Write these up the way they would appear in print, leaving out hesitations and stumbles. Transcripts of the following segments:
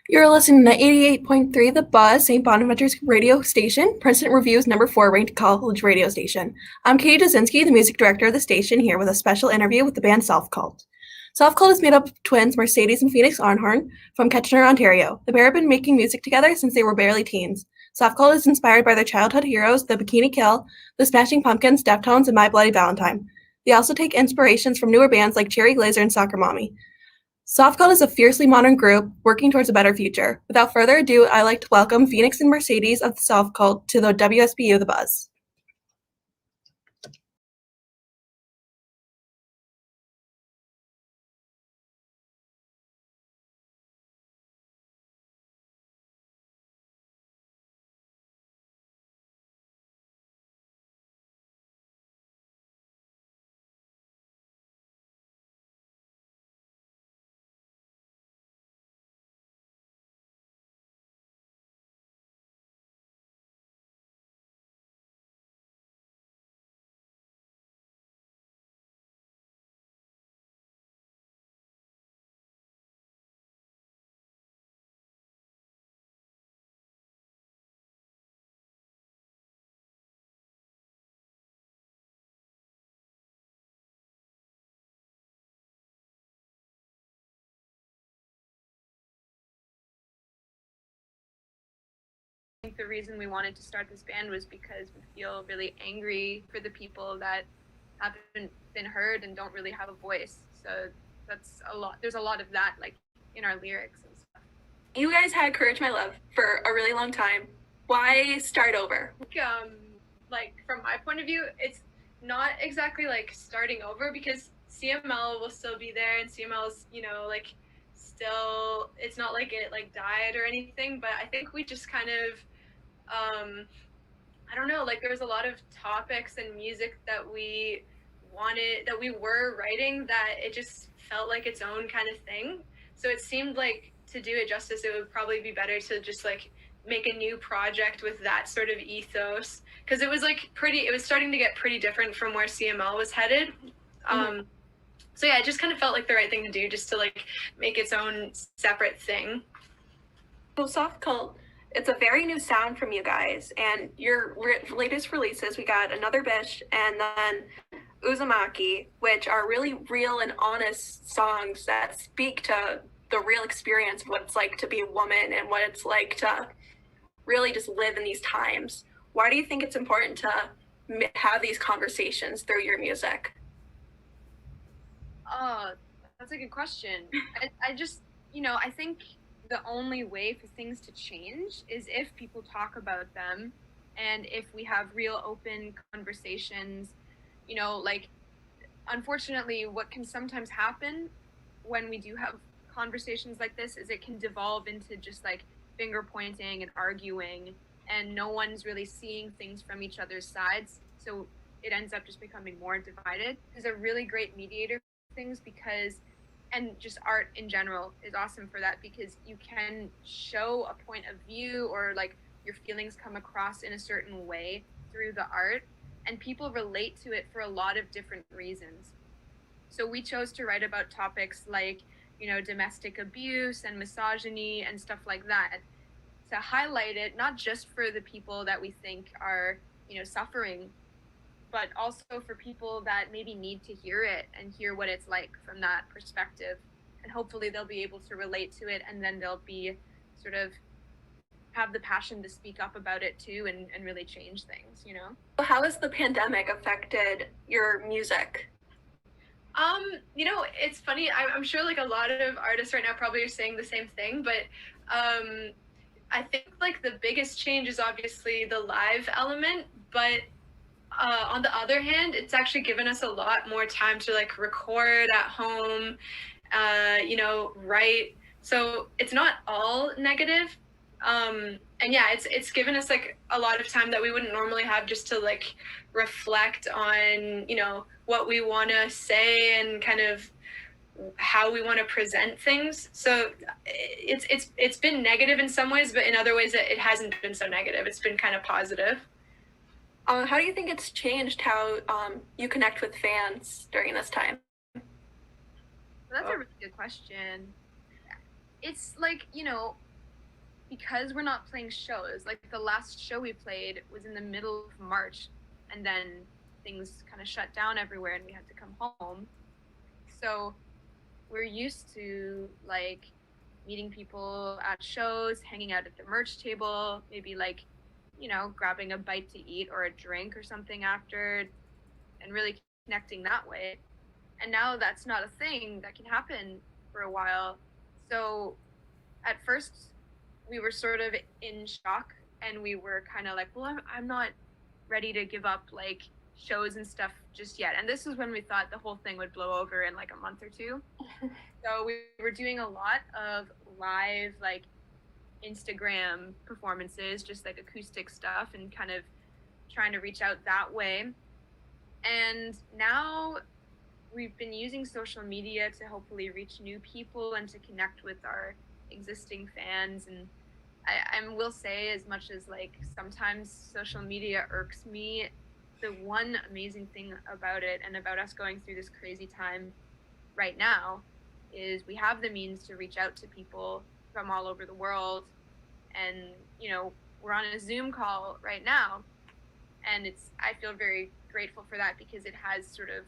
You're listening to 88.3 The Buzz, St. Bonaventure's radio station, Princeton Review's number 4 ranked college radio station. I'm Catie Duszynski, the music director of the station, here with a special interview with the band Softcult. Softcult is made up of twins Mercedes and Phoenix Arnhorn from Kitchener, Ontario. The pair have been making music together since they were barely teens. Softcult is inspired by their childhood heroes, the Bikini Kill, the Smashing Pumpkins, Deftones, and My Bloody Valentine. They also take inspirations from newer bands like Cherry Glazer and Soccer Mommy. Softcult is a fiercely modern group working towards a better future. Without further ado, I'd like to welcome Phoenix and Mercedes of Softcult to the WSBU The Buzz. I think the reason we wanted to start this band was because we feel really angry for the people that haven't been heard and don't really have a voice. So that's a lot. There's a lot of that, like in our lyrics and stuff. You guys had Courage My Love for a really long time. Why start over? Like from my point of view, it's not exactly like starting over because CML will still be there and CML's, like still, it's not like it like died or anything, but I think we just kind of I don't know, like there was a lot of topics and music that we were writing that it just felt like its own kind of thing. So it seemed like to do it justice, it would probably be better to just like make a new project with that sort of ethos. Because it was like it was starting to get pretty different from where CML was headed. So yeah, it just kind of felt like the right thing to do, just to like make its own separate thing. So Softcult, it's a very new sound from you guys, and your latest releases, we got Another Bitch and then Uzumaki, which are really real and honest songs that speak to the real experience of what it's like to be a woman and what it's like to really just live in these times. Why do you think it's important to have these conversations through your music? That's a good question. I just, I think the only way for things to change is if people talk about them and if we have real open conversations. Like unfortunately what can sometimes happen when we do have conversations like this is it can devolve into just like finger pointing and arguing, and no one's really seeing things from each other's sides, so it ends up just becoming more divided. It's a really great mediator for things because, and just art in general is awesome for that, because you can show a point of view or like your feelings come across in a certain way through the art, and people relate to it for a lot of different reasons. So we chose to write about topics like, domestic abuse and misogyny and stuff like that, to highlight it, not just for the people that we think are, suffering, but also for people that maybe need to hear it and hear what it's like from that perspective. And hopefully they'll be able to relate to it, and then they'll be sort of have the passion to speak up about it too, and really change things. How has the pandemic affected your music? It's funny. I'm sure like a lot of artists right now probably are saying the same thing, but I think like the biggest change is obviously the live element, but on the other hand, it's actually given us a lot more time to like record at home, write. So it's not all negative. And yeah, it's given us like a lot of time that we wouldn't normally have just to like reflect on, what we want to say and kind of how we want to present things. So it's been negative in some ways, but in other ways it hasn't been so negative. It's been kind of positive. How do you think it's changed how you connect with fans during this time? That's a really good question. It's like, because we're not playing shows, like the last show we played was in the middle of March, and then things kind of shut down everywhere and we had to come home. So we're used to like meeting people at shows, hanging out at the merch table, maybe like, you know, grabbing a bite to eat or a drink or something after, and really connecting that way. And now that's not a thing that can happen for a while. So at first we were sort of in shock, and we were kind of like, well, I'm not ready to give up like shows and stuff just yet. And this is when we thought the whole thing would blow over in like a month or two. So we were doing a lot of live like Instagram performances, just like acoustic stuff, and kind of trying to reach out that way. And now we've been using social media to hopefully reach new people and to connect with our existing fans. And I will say, as much as like sometimes social media irks me, the one amazing thing about it and about us going through this crazy time right now is we have the means to reach out to people from all over the world. And, you know, we're on a Zoom call right now, and I feel very grateful for that, because it has sort of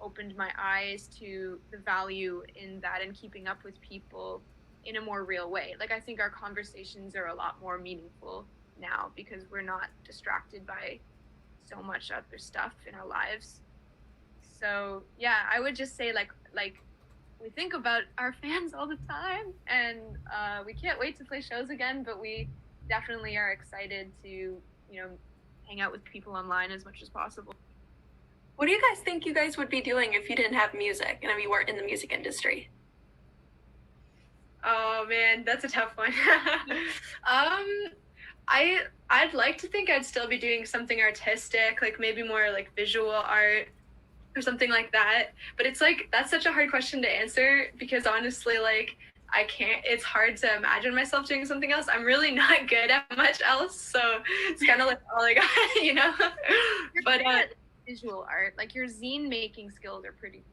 opened my eyes to the value in that and keeping up with people in a more real way. Like, I think our conversations are a lot more meaningful now because we're not distracted by so much other stuff in our lives. So yeah, I would just say like we think about our fans all the time, and we can't wait to play shows again, but we definitely are excited to, you know, hang out with people online as much as possible. What do you guys think you guys would be doing if you didn't have music and if you weren't in the music industry? Oh man, that's a tough one. I'd like to think I'd still be doing something artistic, like maybe more like visual art or something like that. But it's like, that's such a hard question to answer, because honestly, like, it's hard to imagine myself doing something else. I'm really not good at much else, so it's kind of like all I got, you know. But visual art, like your zine making skills are pretty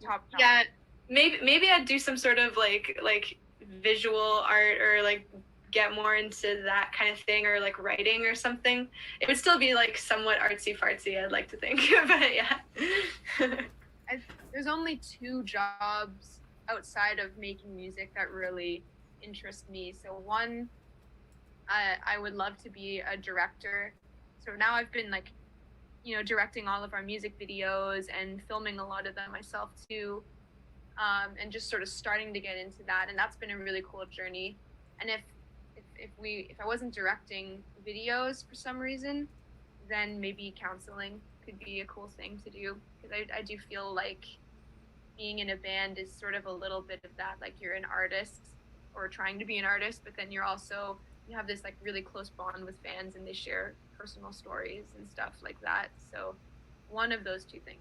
top notch. Yeah, maybe I'd do some sort of like visual art, or like get more into that kind of thing, or like writing or something. It would still be like somewhat artsy fartsy, I'd like to think. But yeah. There's only 2 jobs outside of making music that really interest me. So one, I would love to be a director. So now I've been like, you know, directing all of our music videos and filming a lot of them myself too, and just sort of starting to get into that. And that's been a really cool journey. And if I wasn't directing videos for some reason, then maybe counseling could be a cool thing to do, because I do feel like being in a band is sort of a little bit of that. Like, you're an artist or trying to be an artist, but then you have this like really close bond with fans, and they share personal stories and stuff like that. So one of those 2 things.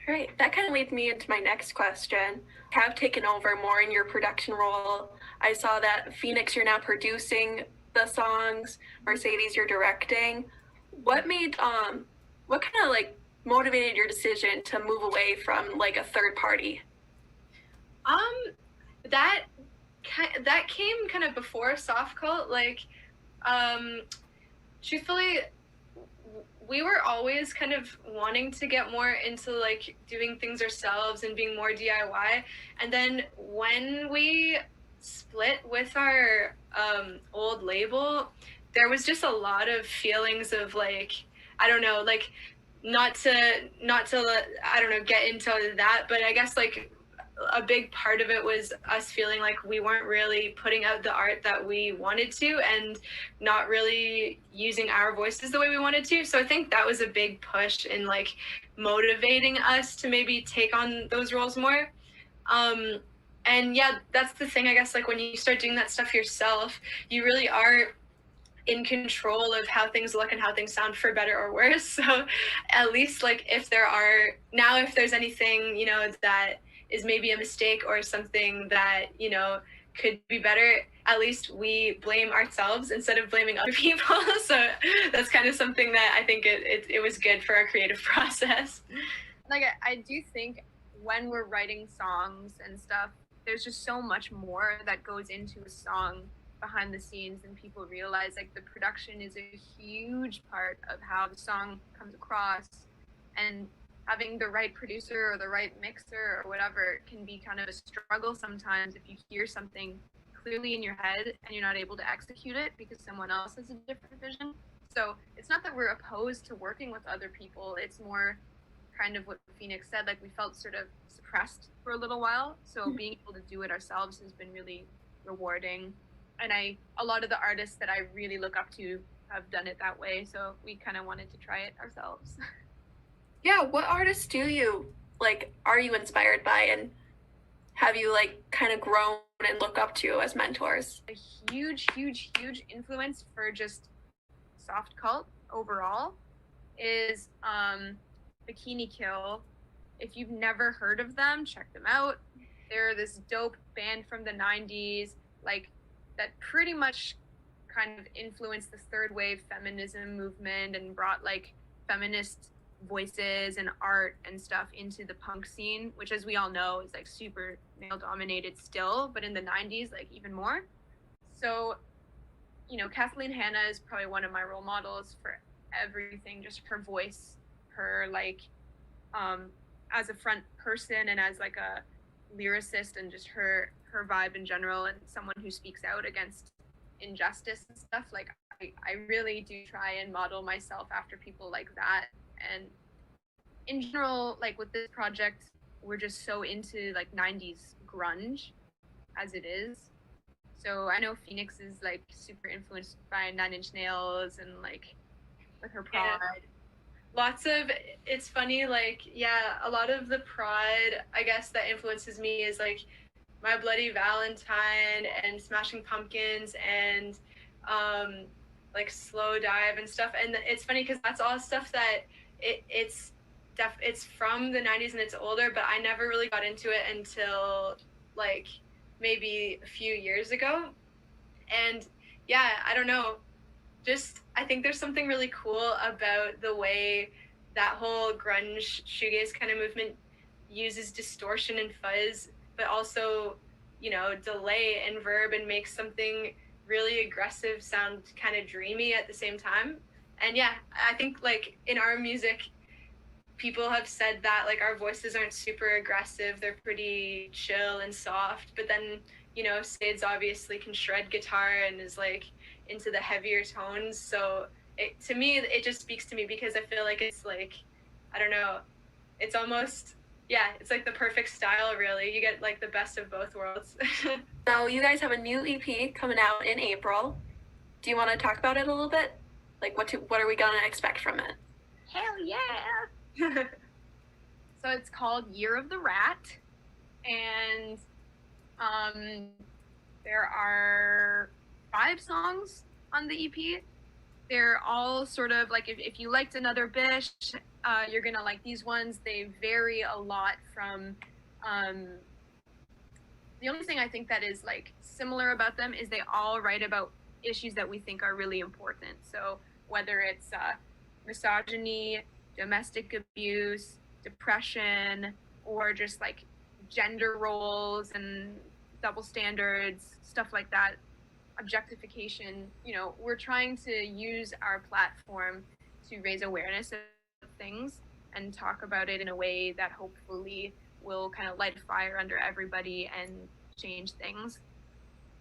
All right, that kind of leads me into my next question. Have taken over more in your production role. I saw that Phoenix, you're now producing the songs. Mercedes, you're directing. What kind of like motivated your decision to move away from like a third party? That came kind of before Softcult. Like, truthfully, we were always kind of wanting to get more into like doing things ourselves and being more DIY. And then when we split with our old label, there was just a lot of feelings of like, I don't know, like not to I don't know, get into that, but I guess like a big part of it was us feeling like we weren't really putting out the art that we wanted to, and not really using our voices the way we wanted to. So I think that was a big push in like motivating us to maybe take on those roles more. And yeah, that's the thing, I guess, like when you start doing that stuff yourself, you really are in control of how things look and how things sound, for better or worse. So at least like if there's anything, you know, that is maybe a mistake or something that, you know, could be better, at least we blame ourselves instead of blaming other people. So that's kind of something that I think it was good for our creative process. Like, I do think when we're writing songs and stuff, there's just so much more that goes into a song behind the scenes than people realize. Like, the production is a huge part of how the song comes across, and having the right producer or the right mixer or whatever can be kind of a struggle sometimes if you hear something clearly in your head and you're not able to execute it because someone else has a different vision. So it's not that we're opposed to working with other people, it's more kind of what Phoenix said, like we felt sort of suppressed for a little while. So being able to do it ourselves has been really rewarding. And a lot of the artists that I really look up to have done it that way. So we kind of wanted to try it ourselves. Yeah, what artists are you inspired by, and have you kind of grown and look up to as mentors? A huge influence for just Softcult overall is Bikini Kill. If you've never heard of them, check them out. They're this dope band from the 90s, that pretty much kind of influenced the third wave feminism movement and brought feminist voices and art and stuff into the punk scene, which, as we all know, is super male dominated still, but in the 90s even more. So Kathleen Hanna is probably one of my role models for everything, just her voice, her as a front person and as a lyricist, and just her vibe in general, and someone who speaks out against injustice and stuff. I really do try and model myself after people like that. And in general, with this project, we're just so into 90s grunge as it is. So I know Phoenix is super influenced by 9 Inch Nails and with her Pride. Yeah. Lots of, it's funny, a lot of the Pride, I guess, that influences me is My Bloody Valentine and Smashing Pumpkins and Slow Dive and stuff. And it's funny because that's all stuff that it's from the 90s and it's older, but I never really got into it until maybe a few years ago. And yeah, I don't know, just I think there's something really cool about the way that whole grunge shoegaze kind of movement uses distortion and fuzz, but also delay and verb, and makes something really aggressive sound kind of dreamy at the same time. And yeah, I think in our music, people have said that our voices aren't super aggressive, they're pretty chill and soft, but then Sids obviously can shred guitar and is into the heavier tones. So to me, it just speaks to me because I feel it's I don't know, it's almost, yeah, it's the perfect style, really. You get the best of both worlds. So you guys have a new EP coming out in April. Do you want to talk about it a little bit? What are we gonna expect from it? Hell yeah! So it's called Year of the Rat, and there are 5 songs on the EP. They're all sort of if you liked Another Bish, you're gonna like these ones. They vary a lot from the only thing I think that is similar about them is they all write about issues that we think are really important. So whether it's misogyny, domestic abuse, depression, or just gender roles and double standards, stuff like that, objectification, we're trying to use our platform to raise awareness of things and talk about it in a way that hopefully will kind of light a fire under everybody and change things.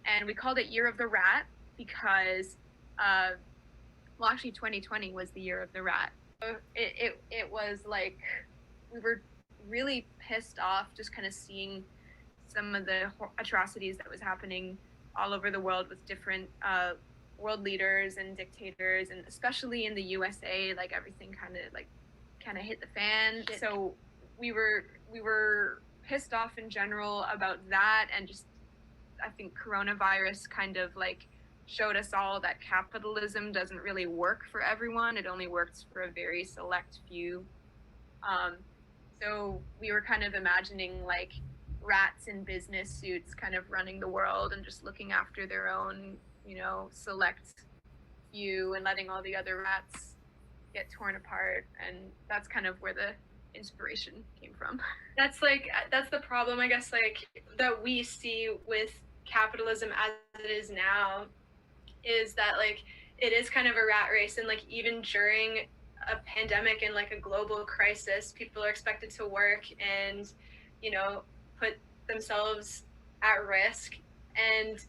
And we called it Year of the Rat because, well, actually 2020 was the Year of the Rat. It was we were really pissed off just kind of seeing some of the atrocities that was happening all over the world with different world leaders and dictators, and especially in the USA, everything kind of hit the fan. So we were pissed off in general about that, and just I think coronavirus kind of showed us all that capitalism doesn't really work for everyone. It only works for a very select few. So we were kind of imagining rats in business suits kind of running the world and just looking after their own, select few, and letting all the other rats get torn apart. And that's kind of where the inspiration came from. That's the problem, I guess, like that we see with capitalism as it is now, is that like it is kind of a rat race, and like even during a pandemic and like a global crisis, people are expected to work and, you know, put themselves at risk. And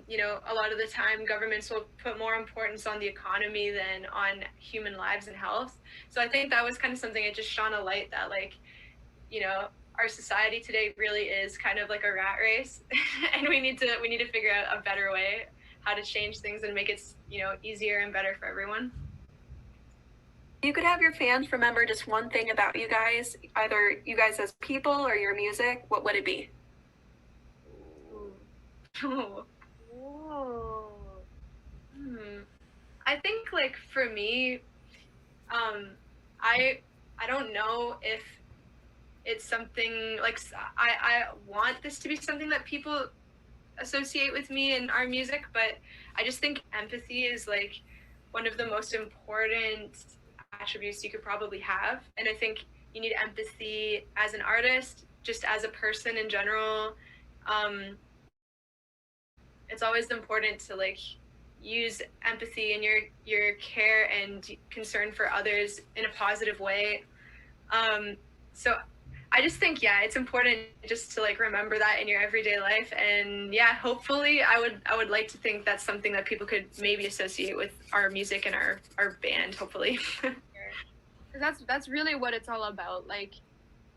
you know, a lot of the time governments will put more importance on the economy than on human lives and health. So I think that was kind of something that just shone a light that, like, you know, our society today really is kind of like a rat race, and we need to figure out a better way how to change things and make it, you know, easier and better for everyone. You could have your fans remember just one thing about you guys, either you guys as people or your music, what would it be? Whoa. I think, like, for me, I don't know if it's something like, I want this to be something that people associate with me and our music, but I just think empathy is like one of the most important attributes you could probably have. And I think you need empathy as an artist, just as a person in general. It's always important to like use empathy and your care and concern for others in a positive way. So I just think, yeah, it's important just to like remember that in your everyday life. And yeah, hopefully I would like to think that's something that people could maybe associate with our music and our band, hopefully. That's really what it's all about. Like,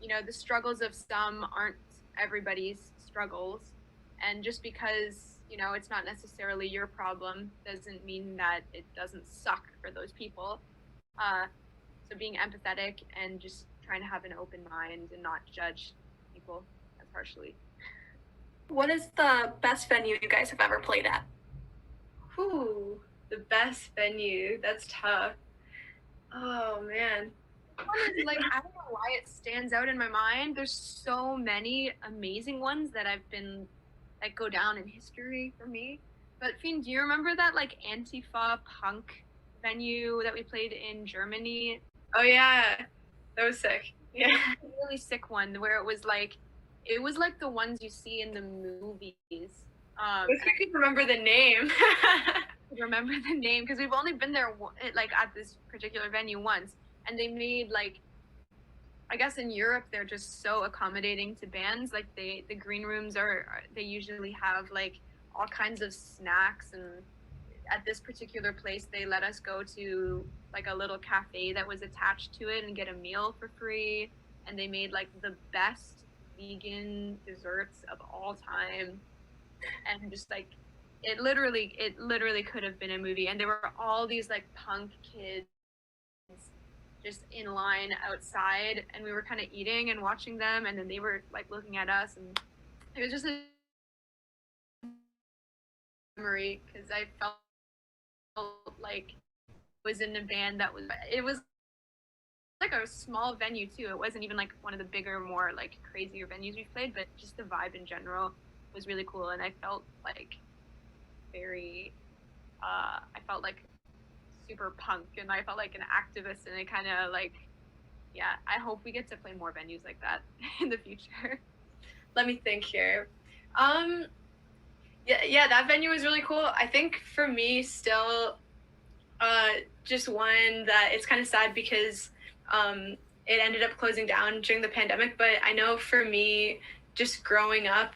you know, the struggles of some aren't everybody's struggles. And just because, you know, it's not necessarily your problem doesn't mean that it doesn't suck for those people. So being empathetic and just trying to have an open mind and not judge people as harshly. What is the best venue you guys have ever played at? Ooh, the best venue. That's tough. Oh man. Like, I don't know why it stands out in my mind. There's so many amazing ones that I've been like go down in history for me. But Fien, do you remember that like Antifa punk venue that we played in Germany? Oh yeah, that was sick. Yeah, a really sick one where it was like the ones you see in the movies. If you could remember the name. Remember the name, because we've only been there like at this particular venue once, and they made like, I guess in Europe they're just so accommodating to bands. Like the green rooms they usually have like all kinds of snacks, and at this particular place they let us go to like a little cafe that was attached to it and get a meal for free, and they made like the best vegan desserts of all time, and just like it literally could have been a movie. And there were all these like punk kids just in line outside, and we were kind of eating and watching them, and then they were like looking at us, and it was just a memory because I felt like I was in a band it was like a small venue too. It wasn't even like one of the bigger, more like crazier venues we've played, but just the vibe in general was really cool, and I felt like I felt like super punk, and I felt like an activist, and it kind of like, yeah, I hope we get to play more venues like that in the future. Let me think here. Yeah, that venue was really cool. I think for me still, just one that it's kind of sad because it ended up closing down during the pandemic. But I know for me, just growing up,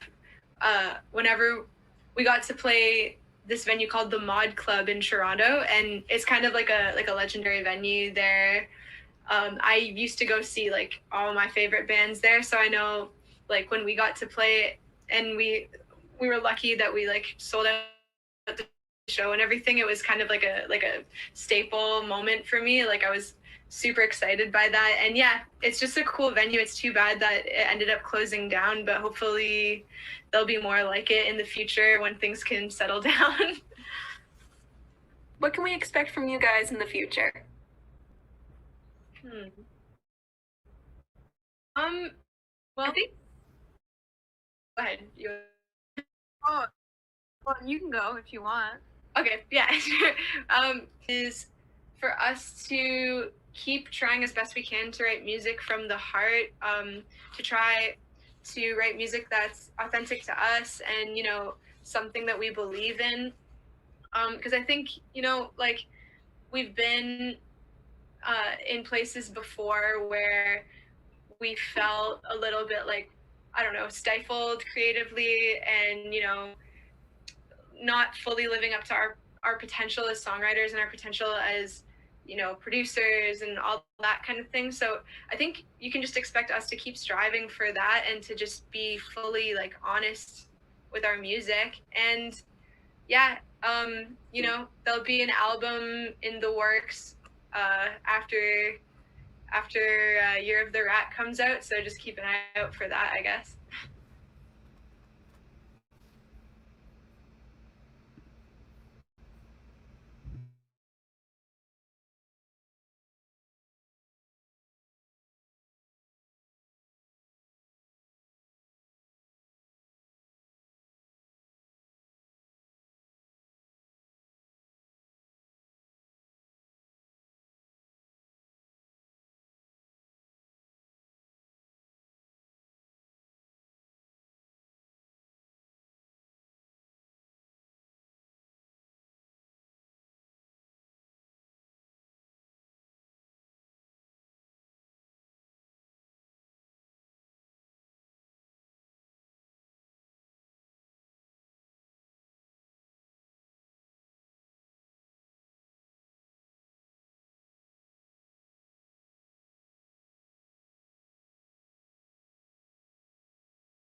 whenever we got to play this venue called the Mod Club in Toronto, and it's kind of like a legendary venue there. I used to go see like all my favorite bands there, so I know like when we got to play, and we were lucky that we like sold out the show and everything. It was kind of like a staple moment for me. Like I was super excited by that, and yeah, it's just a cool venue. It's too bad that it ended up closing down, but hopefully there'll be more like it in the future when things can settle down. What can we expect from you guys in the future? Well, I think. Go ahead. Oh, well, you can go if you want. Okay, yeah, sure. Is for us to keep trying as best we can to write music from the heart, to try to write music that's authentic to us and, you know, something that we believe in. Because I think, you know, like we've been in places before where we felt a little bit like, I don't know, stifled creatively and, you know, not fully living up to our potential as songwriters and our potential as, you know, producers and all that kind of thing. So I think you can just expect us to keep striving for that and to just be fully like honest with our music. And yeah, you know, there'll be an album in the works after Year of the Rat comes out, so just keep an eye out for that, I guess.